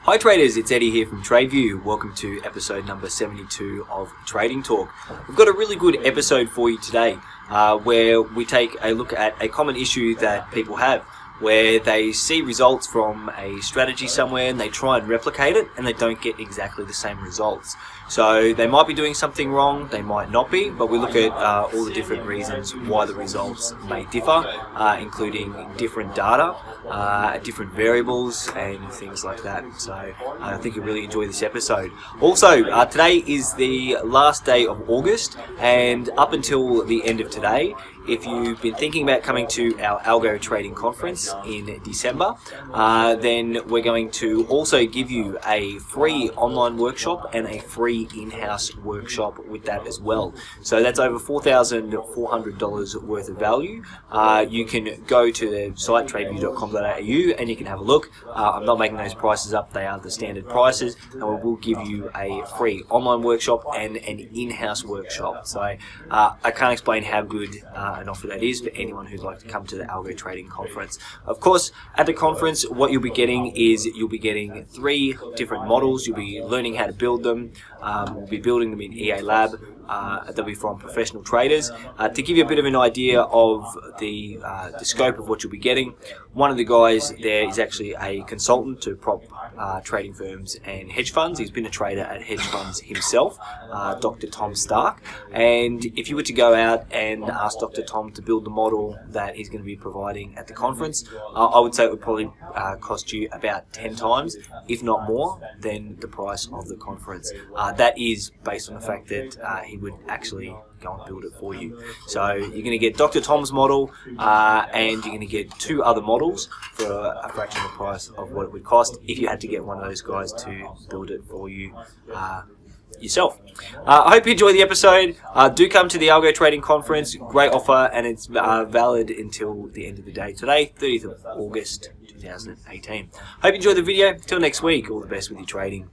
Hi traders, it's Eddie here from TradeView. Welcome to episode number 72 of Trading Talk. We've got a really good episode for you today where we take a look at a common issue that people have, where they see results from a strategy somewhere and they try and replicate it and they don't get exactly the same results. So they might be doing something wrong, they might not be, but we look at all the different reasons why the results may differ, including different data, different variables and things like that. So I think you'll really enjoy this episode. Also, today is the last day of August, and up until the end of today, if you've been thinking about coming to our Algo Trading Conference in December, then we're going to also give you a free online workshop and a free in-house workshop with that as well. So that's over $4,400 worth of value. You can go to the site tradeview.com.au and you can have a look. I'm not making those prices up, they are the standard prices, and we will give you a free online workshop and an in-house workshop. So I can't explain how good an offer that is for anyone who'd like to come to the Algo Trading Conference. Of course, at the conference, what you'll be getting is you'll be getting 3 different models. You'll be learning how to build them. We'll be building them in EA Lab. They'll be from professional traders. To give you a bit of an idea of the scope of what you'll be getting, one of the guys there is actually a consultant to prop trading firms and hedge funds. He's been a trader at hedge funds himself, Dr. Tom Stark. And if you were to go out and ask Dr. Tom to build the model that he's going to be providing at the conference, I would say it would probably cost you about 10 times, if not more, than the price of the conference. That is based on the fact that he would actually go and build it for you. So you're going to get Dr. Tom's model and you're going to get 2 other models for a fraction of the price of what it would cost if you had to get one of those guys to build it for you yourself. I hope you enjoy the episode. Do come to the Algo Trading Conference. Great offer, and it's valid until the end of the day today, 30th of August 2018. Hope you enjoyed the video. Till next week, all the best with your trading.